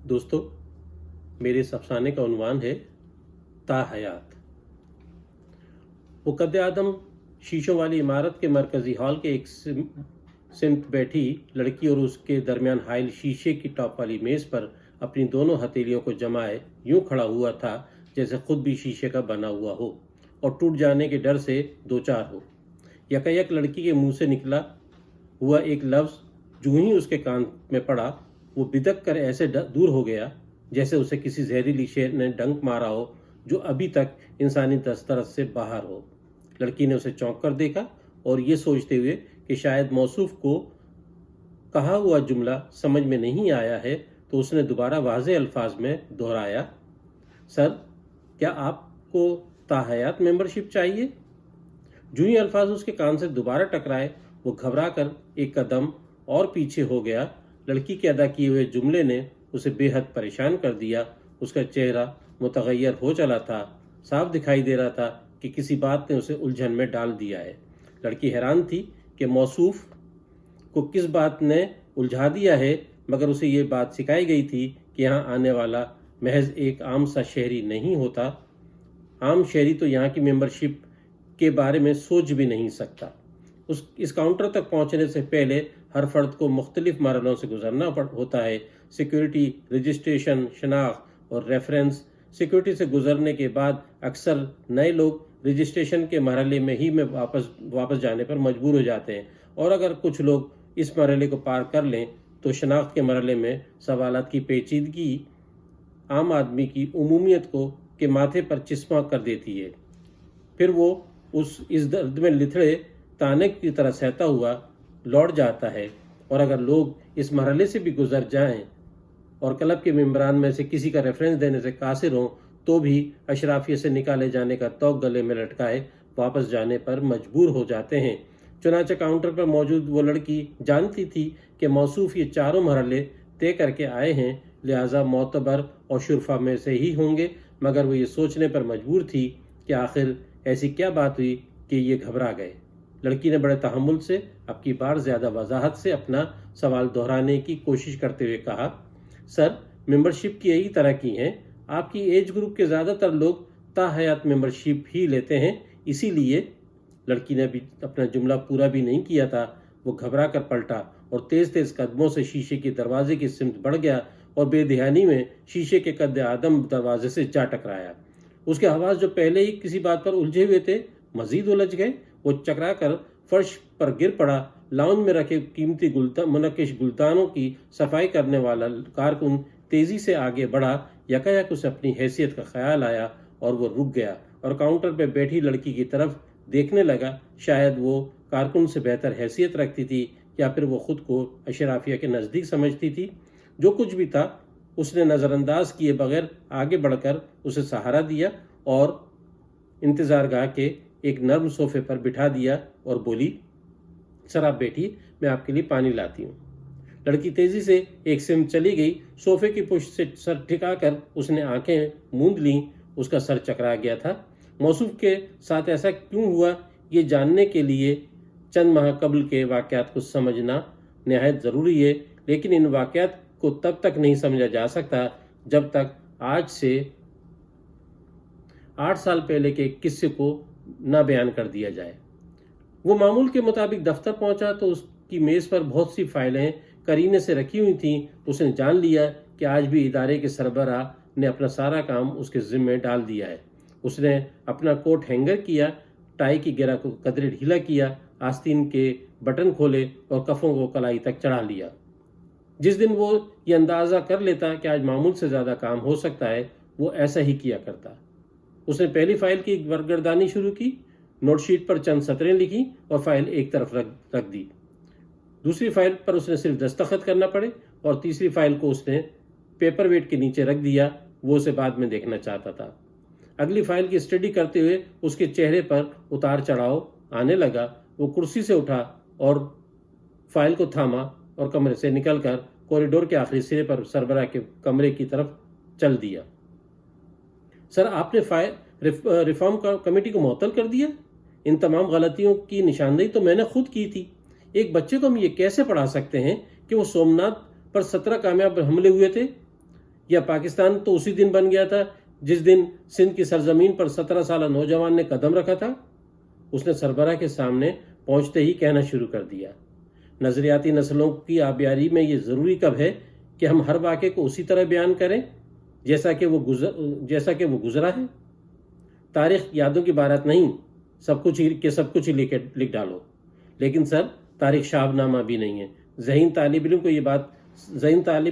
دوستو، میرے اس افسانے کا عنوان ہے تا حیات۔ وہ قد آدم شیشوں والی عمارت کے مرکزی ہال کے ایک سمت بیٹھی لڑکی اور اس کے درمیان حائل شیشے کی ٹاپ والی میز پر اپنی دونوں ہتھیلیوں کو جمائے یوں کھڑا ہوا تھا جیسے خود بھی شیشے کا بنا ہوا ہو اور ٹوٹ جانے کے ڈر سے دوچار ہو۔ یکایک لڑکی کے منہ سے نکلا ہوا ایک لفظ جو ہی اس کے کان میں پڑا، وہ بدک کر ایسے دور ہو گیا جیسے اسے کسی زہریلی شیر نے ڈنک مارا ہو جو ابھی تک انسانی دسترس سے باہر ہو۔ لڑکی نے اسے چونک کر دیکھا اور یہ سوچتے ہوئے کہ شاید موصوف کو کہا ہوا جملہ سمجھ میں نہیں آیا ہے تو اس نے دوبارہ واضح الفاظ میں دہرایا، سر، کیا آپ کو تا حیات ممبرشپ چاہیے؟ جو ہی الفاظ اس کے کان سے دوبارہ ٹکرائے وہ گھبرا کر ایک قدم اور پیچھے ہو گیا۔ لڑکی کے ادا کیے ہوئے جملے نے اسے بے حد پریشان کر دیا۔ اس کا چہرہ متغیر ہو چلا تھا، صاف دکھائی دے رہا تھا کہ کسی بات نے اسے الجھن میں ڈال دیا ہے۔ لڑکی حیران تھی کہ موصوف کو کس بات نے الجھا دیا ہے، مگر اسے یہ بات سکھائی گئی تھی کہ یہاں آنے والا محض ایک عام سا شہری نہیں ہوتا۔ عام شہری تو یہاں کی ممبرشپ کے بارے میں سوچ بھی نہیں سکتا۔ اس کاؤنٹر تک پہنچنے سے پہلے ہر فرد کو مختلف مرحلوں سے گزرنا ہوتا ہے: سیکیورٹی، رجسٹریشن، شناخت اور ریفرنس۔ سیکیورٹی سے گزرنے کے بعد اکثر نئے لوگ رجسٹریشن کے مرحلے میں ہی واپس جانے پر مجبور ہو جاتے ہیں، اور اگر کچھ لوگ اس مرحلے کو پار کر لیں تو شناخت کے مرحلے میں سوالات کی پیچیدگی عام آدمی کی عمومیت کے ماتھے پر چسپاں کر دیتی ہے۔ پھر وہ اس درد میں لتھڑے تانے کی طرح سہتا ہوا لوٹ جاتا ہے، اور اگر لوگ اس مرحلے سے بھی گزر جائیں اور کلب کے ممبران میں سے کسی کا ریفرنس دینے سے قاصر ہوں تو بھی اشرافیہ سے نکالے جانے کا توق گلے میں لٹکائے واپس جانے پر مجبور ہو جاتے ہیں۔ چنانچہ کاؤنٹر پر موجود وہ لڑکی جانتی تھی کہ موصوف یہ چاروں مرحلے طے کر کے آئے ہیں، لہٰذا معتبر اور شرفا میں سے ہی ہوں گے، مگر وہ یہ سوچنے پر مجبور تھی کہ آخر ایسی کیا بات ہوئی کہ یہ گھبرا گئے۔ لڑکی نے بڑے تحمل سے اب کی بار زیادہ وضاحت سے اپنا سوال دہرانے کی کوشش کرتے ہوئے کہا، سر، ممبرشپ کی یہی طرح کی ہیں۔ آپ کی ایج گروپ کے زیادہ تر لوگ تا حیات ممبرشپ ہی لیتے ہیں، اسی لیے۔ لڑکی نے ابھی اپنا جملہ پورا بھی نہیں کیا تھا، وہ گھبرا کر پلٹا اور تیز تیز قدموں سے شیشے کے دروازے کی سمت بڑھ گیا اور بے دھیانی میں شیشے کے قد آدم دروازے سے جا ٹکرایا۔ اس کے حواس جو پہلے ہی کسی بات پر الجھے ہوئے تھے مزید الجھ گئے۔ وہ چکرا کر فرش پر گر پڑا۔ لاؤنج میں رکھے قیمتی منقش گلدانوں کی صفائی کرنے والا کارکن تیزی سے آگے بڑھا۔ یکایک اسے اپنی حیثیت کا خیال آیا اور وہ رک گیا اور کاؤنٹر پہ بیٹھی لڑکی کی طرف دیکھنے لگا۔ شاید وہ کارکن سے بہتر حیثیت رکھتی تھی یا پھر وہ خود کو اشرافیہ کے نزدیک سمجھتی تھی۔ جو کچھ بھی تھا، اس نے نظر انداز کیے بغیر آگے بڑھ کر اسے سہارا دیا اور انتظار گاہ کے ایک نرم صوفے پر بٹھا دیا اور بولی، سر آپ بیٹھیے، میں آپ کے لیے پانی لاتی ہوں۔ لڑکی تیزی سے ایک سمت چلی گئی۔ صوفے کی پشت سے سر ٹھکا کر اس نے آنکھیں موند لیں۔ اس کا سر چکرا گیا تھا۔ موصوف کے ساتھ ایسا کیوں ہوا، یہ جاننے کے لیے چند ماہ قبل کے واقعات کو سمجھنا نہایت ضروری ہے، لیکن ان واقعات کو تب تک نہیں سمجھا جا سکتا جب تک آج سے 8 سال پہلے کے قصے کو نہ بیان کر دیا جائے۔ وہ معمول کے مطابق دفتر پہنچا تو اس کی میز پر بہت سی فائلیں کرینے سے رکھی ہوئی تھیں۔ اس نے جان لیا کہ آج بھی ادارے کے سربراہ نے اپنا سارا کام اس کے ذمے ڈال دیا ہے۔ اس نے اپنا کوٹ ہینگر کیا، ٹائی کی گرہ کو قدرے ڈھیلا کیا، آستین کے بٹن کھولے اور کفوں کو کلائی تک چڑھا لیا۔ جس دن وہ یہ اندازہ کر لیتا کہ آج معمول سے زیادہ کام ہو سکتا ہے، وہ ایسا ہی کیا کرتا۔ اس نے پہلی فائل کی ورگردانی شروع کی، نوٹ شیٹ پر چند سطریں لکھی اور فائل ایک طرف رکھ دی۔ دوسری فائل پر اس نے صرف دستخط کرنا پڑے اور تیسری فائل کو اس نے پیپر ویٹ کے نیچے رکھ دیا، وہ اسے بعد میں دیکھنا چاہتا تھا۔ اگلی فائل کی اسٹڈی کرتے ہوئے اس کے چہرے پر اتار چڑھاؤ آنے لگا۔ وہ کرسی سے اٹھا اور فائل کو تھاما اور کمرے سے نکل کر کوریڈور کے آخری سرے پر سربراہ کے کمرے کی طرف چل دیا۔ سر، آپ نے ریفارم کمیٹی کو معطل کر دیا؟ ان تمام غلطیوں کی نشاندہی تو میں نے خود کی تھی۔ ایک بچے کو ہم یہ کیسے پڑھا سکتے ہیں کہ وہ سومناتھ پر 17 کامیاب حملے ہوئے تھے؟ یا پاکستان تو اسی دن بن گیا تھا جس دن سندھ کی سرزمین پر 17 سالہ نوجوان نے قدم رکھا تھا؟ اس نے سربراہ کے سامنے پہنچتے ہی کہنا شروع کر دیا، نظریاتی نسلوں کی آبیاری میں یہ ضروری کب ہے کہ ہم ہر واقعے کو اسی طرح بیان کریں جیسا کہ وہ گزرا ہے؟ تاریخ یادوں کی بارات نہیں، سب کچھ ہی لکھ ڈالو۔ لیکن سر، تاریخ شاب نامہ بھی نہیں ہے۔ ذہین طالب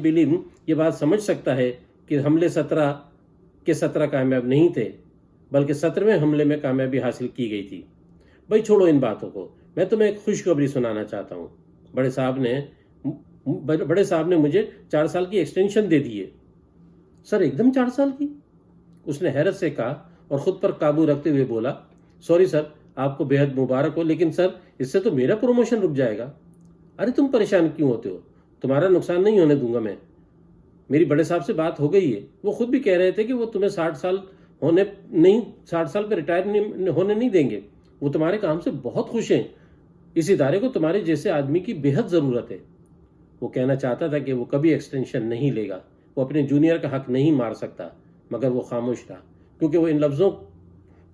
علم یہ بات سمجھ سکتا ہے کہ حملے 17 کامیاب نہیں تھے، بلکہ 17ویں حملے میں کامیابی حاصل کی گئی تھی۔ بھائی چھوڑو ان باتوں کو، میں تمہیں ایک خوشخبری سنانا چاہتا ہوں۔ بڑے صاحب نے مجھے 4 سال کی ایکسٹینشن دے دی ہے۔ سر، ایک دم 4 سال کی؟ اس نے حیرت سے کہا اور خود پر قابو رکھتے ہوئے بولا، سوری سر، آپ کو بے حد مبارک ہو، لیکن سر اس سے تو میرا پروموشن رک جائے گا۔ ارے تم پریشان کیوں ہوتے ہو؟ تمہارا نقصان نہیں ہونے دوں گا میں۔ میری بڑے صاحب سے بات ہو گئی ہے، وہ خود بھی کہہ رہے تھے کہ وہ تمہیں 60 سال پہ ریٹائر ہونے نہیں دیں گے۔ وہ تمہارے کام سے بہت خوش ہیں۔ اس ادارے کو تمہارے جیسے آدمی کی بے حد ضرورت ہے۔ وہ کہنا چاہتا تھا کہ وہ کبھی ایکسٹینشن نہیں لے گا، وہ اپنے جونیئر کا حق نہیں مار سکتا، مگر وہ خاموش رہا، کیونکہ وہ ان لفظوں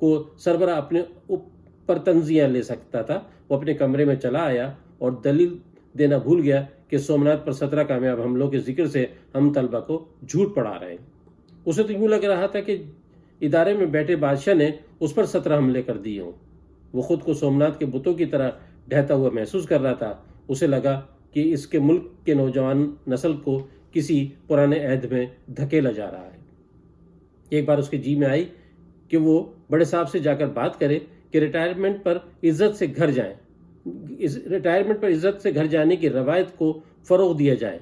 کو سربراہ اپنے اوپر تنزیہ لے سکتا تھا۔ وہ اپنے کمرے میں چلا آیا اور دلیل دینا بھول گیا کہ سومناتھ پر 17 کامیاب حملوں کے ذکر سے ہم طلبہ کو جھوٹ پڑھا رہے ہیں۔ اسے تو یوں لگ رہا تھا کہ ادارے میں بیٹھے بادشاہ نے اس پر 17 حملے کر دیے ہوں۔ وہ خود کو سومناتھ کے بتوں کی طرح ڈھہتا ہوا محسوس کر رہا تھا۔ اسے لگا کہ اس کے ملک کے نوجوان نسل کو کسی پرانے عہد میں دھکیلا جا رہا ہے۔ ایک بار اس کے جی میں آئی کہ وہ بڑے صاحب سے جا کر بات کرے کہ ریٹائرمنٹ پر عزت سے گھر جانے کی روایت کو فروغ دیا جائے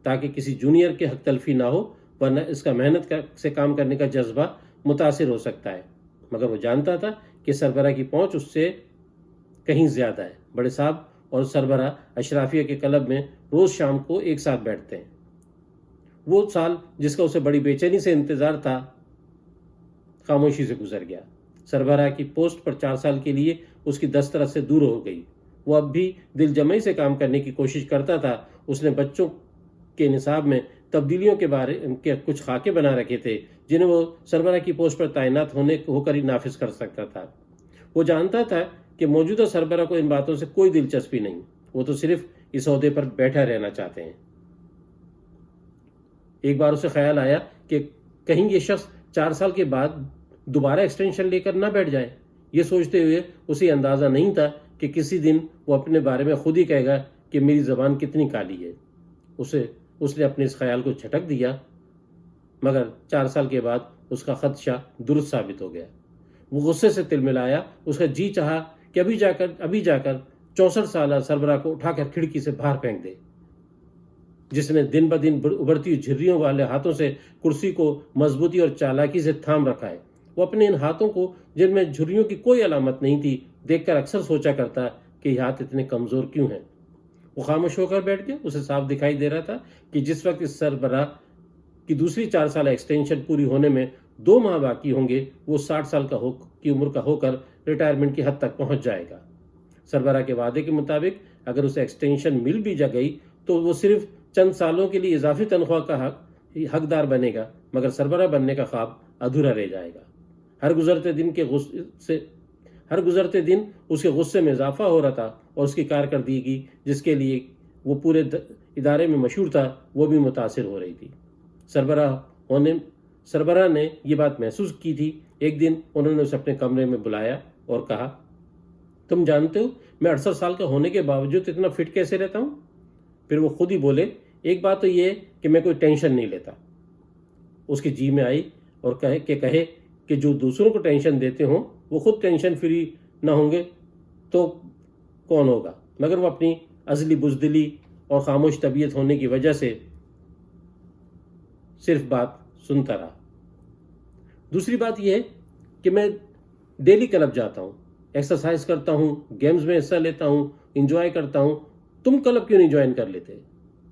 تاکہ کسی جونیئر کے حق تلفی نہ ہو، ورنہ اس کا محنت سے کام کرنے کا جذبہ متاثر ہو سکتا ہے۔ مگر وہ جانتا تھا کہ سربراہ کی پہنچ اس سے کہیں زیادہ ہے۔ بڑے صاحب اور سربراہ اشرافیہ کے کلب میں روز شام کو ایک ساتھ بیٹھتے ہیں۔ وہ سال جس کا اسے بڑی بے چینی سے انتظار تھا خاموشی سے گزر گیا۔ سربراہ کی پوسٹ پر 4 سال کے لیے اس کی دسترس سے دور ہو گئی۔ وہ اب بھی دل جمعی سے کام کرنے کی کوشش کرتا تھا۔ اس نے بچوں کے نصاب میں تبدیلیوں کے بارے کے کچھ خاکے بنا رکھے تھے جنہیں وہ سربراہ کی پوسٹ پر تعینات ہو کر ہی نافذ کر سکتا تھا۔ وہ جانتا تھا کہ موجودہ سربراہ کو ان باتوں سے کوئی دلچسپی نہیں، وہ تو صرف اس عہدے پر بیٹھا رہنا چاہتے ہیں۔ ایک بار اسے خیال آیا کہ کہیں یہ شخص 4 سال کے بعد دوبارہ ایکسٹینشن لے کر نہ بیٹھ جائے۔ یہ سوچتے ہوئے اسے اندازہ نہیں تھا کہ کسی دن وہ اپنے بارے میں خود ہی کہے گا کہ میری زبان کتنی کالی ہے۔ اس نے اپنے اس خیال کو جھٹک دیا، مگر 4 سال کے بعد اس کا خدشہ درست ثابت ہو گیا۔ وہ غصے سے تلملایا۔ اس کا جی چاہا کہ ابھی جا کر 64 سالہ سربراہ کو اٹھا کر کھڑکی سے باہر پھینک دے، جس نے دن بدن ابھرتی جھریوں والے ہاتھوں سے کرسی کو مضبوطی اور چالاکی سے تھام رکھا ہے۔ وہ اپنے ان ہاتھوں کو، جن میں جھریوں کی کوئی علامت نہیں تھی، دیکھ کر اکثر سوچا کرتا کہ یہ ہاتھ اتنے کمزور کیوں ہیں۔ وہ خاموش ہو کر بیٹھ گیا۔ اسے صاف دکھائی دے رہا تھا کہ جس وقت اس سربراہ کی دوسری 4 سالہ ایکسٹینشن پوری ہونے میں 2 ماہ باقی ہوں گے، وہ 60 سال کی عمر کا ہو کر ریٹائرمنٹ کی حد تک پہنچ جائے گا۔ سربراہ کے وعدے کے مطابق اگر اسے ایکسٹینشن مل بھی گئی تو وہ صرف چند سالوں کے لیے اضافی تنخواہ کا حقدار بنے گا، مگر سربراہ بننے کا خواب ادھورا رہ جائے گا۔ ہر گزرتے دن اس کے غصے میں اضافہ ہو رہا تھا اور اس کی کارکردگی جس کے لیے وہ پورے ادارے میں مشہور تھا وہ بھی متاثر ہو رہی تھی۔ سربراہ نے یہ بات محسوس کی تھی۔ ایک دن انہوں نے اسے اپنے کمرے میں بلایا اور کہا، تم جانتے ہو میں 68 سال کا ہونے کے باوجود اتنا فٹ کیسے رہتا ہوں؟ پھر وہ خود ہی بولے، ایک بات تو یہ کہ میں کوئی ٹینشن نہیں لیتا۔ اس کے جی میں آئی اور کہے کہ جو دوسروں کو ٹینشن دیتے ہوں وہ خود ٹینشن فری نہ ہوں گے تو کون ہوگا؟ مگر وہ اپنی ازلی بزدلی اور خاموش طبیعت ہونے کی وجہ سے صرف بات سنتا رہا۔ دوسری بات یہ ہے کہ میں ڈیلی کلب جاتا ہوں، ایکسرسائز کرتا ہوں، گیمز میں حصہ لیتا ہوں، انجوائے کرتا ہوں۔ تم کلب کیوں نہیں جوائن کر لیتے؟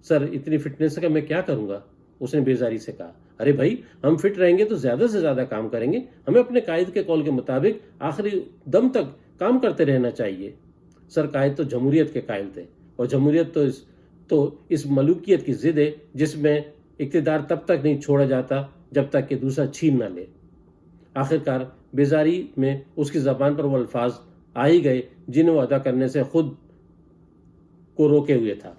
سر، اتنی فٹنس کا میں کیا کروں گا؟ اس نے بیزاری سے کہا۔ ارے بھائی، ہم فٹ رہیں گے تو زیادہ سے زیادہ کام کریں گے۔ ہمیں اپنے قائد کے قول کے مطابق آخری دم تک کام کرتے رہنا چاہیے۔ سر، قائد تو جمہوریت کے قائل تھے، اور جمہوریت تو اس ملوکیت کی ضد ہے جس میں اقتدار تب تک نہیں چھوڑا جاتا جب تک کہ دوسرا چھین نہ لے۔ آخرکار بیزاری میں اس کی زبان پر وہ الفاظ آ ہی گئے جنہیں وہ ادا کرنے سے خود کو روکے ہوئے تھا۔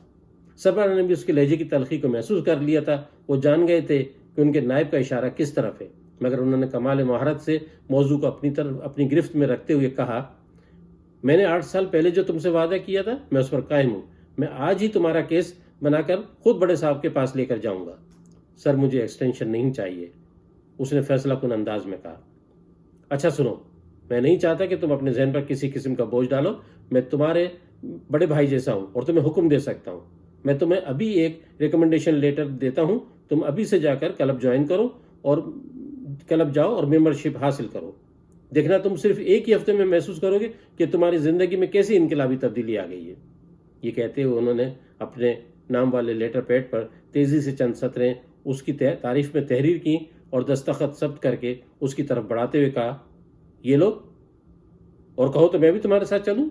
سربراہ نے بھی اس کے لہجے کی تلخی کو محسوس کر لیا تھا۔ وہ جان گئے تھے کہ ان کے نائب کا اشارہ کس طرف ہے، مگر انہوں نے کمال مہارت سے موضوع کو اپنی گرفت میں رکھتے ہوئے کہا، میں نے 8 سال پہلے جو تم سے وعدہ کیا تھا میں اس پر قائم ہوں۔ میں آج ہی تمہارا کیس بنا کر خود بڑے صاحب کے پاس لے کر جاؤں گا۔ سر مجھے ایکسٹینشن نہیں چاہیے، اس نے فیصلہ کن انداز میں کہا۔ اچھا سنو، میں نہیں چاہتا کہ تم اپنے ذہن پر کسی قسم کا بوجھ ڈالو۔ میں تمہارے بڑے بھائی جیسا ہوں اور تمہیں حکم دے سکتا ہوں۔ میں تمہیں ابھی ایک ریکمنڈیشن لیٹر دیتا ہوں، تم ابھی سے جا کر کلب جوائن کرو اور کلب جاؤ اور ممبرشپ حاصل کرو۔ دیکھنا تم صرف ایک ہی ہفتے میں محسوس کرو گے کہ تمہاری زندگی میں کیسی انقلابی تبدیلی آ گئی ہے۔ یہ کہتے ہوئے انہوں نے اپنے نام والے لیٹر پیڈ پر تیزی سے چند سطریں اس کی تعریف میں تحریر کی اور دستخط ثبت کر کے اس کی طرف بڑھاتے ہوئے کہا، یہ لو، اور کہو تو میں بھی تمہارے ساتھ چلوں۔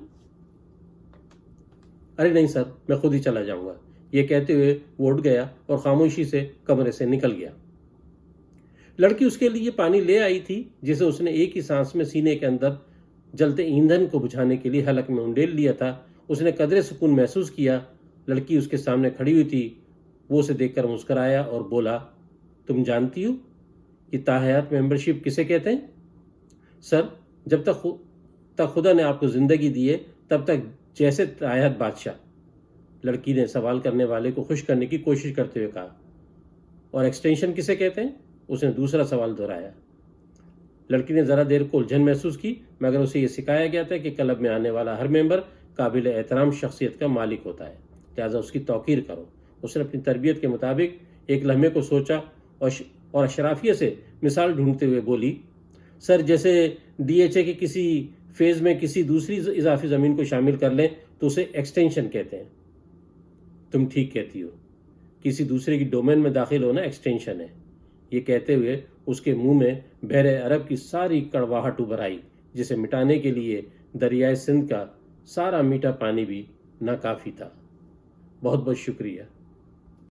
ارے نہیں سر، میں خود ہی چلا جاؤں گا، یہ کہتے ہوئے وہ اٹھ گیا اور خاموشی سے کمرے سے نکل گیا۔ لڑکی اس کے لیے پانی لے آئی تھی جسے اس نے ایک ہی سانس میں سینے کے اندر جلتے ایندھن کو بجھانے کے لیے حلق میں انڈیل لیا تھا۔ اس نے قدرے سکون محسوس کیا۔ لڑکی اس کے سامنے کھڑی ہوئی تھی۔ وہ اسے دیکھ کر مسکرایا اور بولا، تم جانتی ہو یہ تاحیات ممبرشپ کسے کہتے ہیں؟ سر، جب تک خدا نے آپ کو زندگی دی ہے تب تک جیسے تاحیات بادشاہ، لڑکی نے سوال کرنے والے کو خوش کرنے کی کوشش کرتے ہوئے کہا۔ اور ایکسٹینشن کسے کہتے ہیں؟ اس نے دوسرا سوال دہرایا۔ لڑکی نے ذرا دیر کو الجھن محسوس کی، مگر اسے یہ سکھایا گیا تھا کہ کلب میں آنے والا ہر ممبر قابل احترام شخصیت کا مالک ہوتا ہے، لہذا اس کی توقیر کرو۔ اس نے اپنی تربیت کے مطابق ایک لمحے کو سوچا اور اشرافیہ سے مثال ڈھونڈتے ہوئے بولی، سر جیسے ڈی ایچ اے کے کسی فیز میں کسی دوسری اضافی زمین کو شامل کر لیں تو اسے ایکسٹینشن کہتے ہیں۔ تم ٹھیک کہتی ہو، کسی دوسرے کی ڈومین میں داخل ہونا ایکسٹینشن ہے۔ یہ کہتے ہوئے اس کے منہ میں بحر عرب کی ساری کڑواہٹ ابھر آئی، جسے مٹانے کے لیے دریائے سندھ کا سارا میٹھا پانی بھی ناکافی تھا۔ بہت بہت شکریہ۔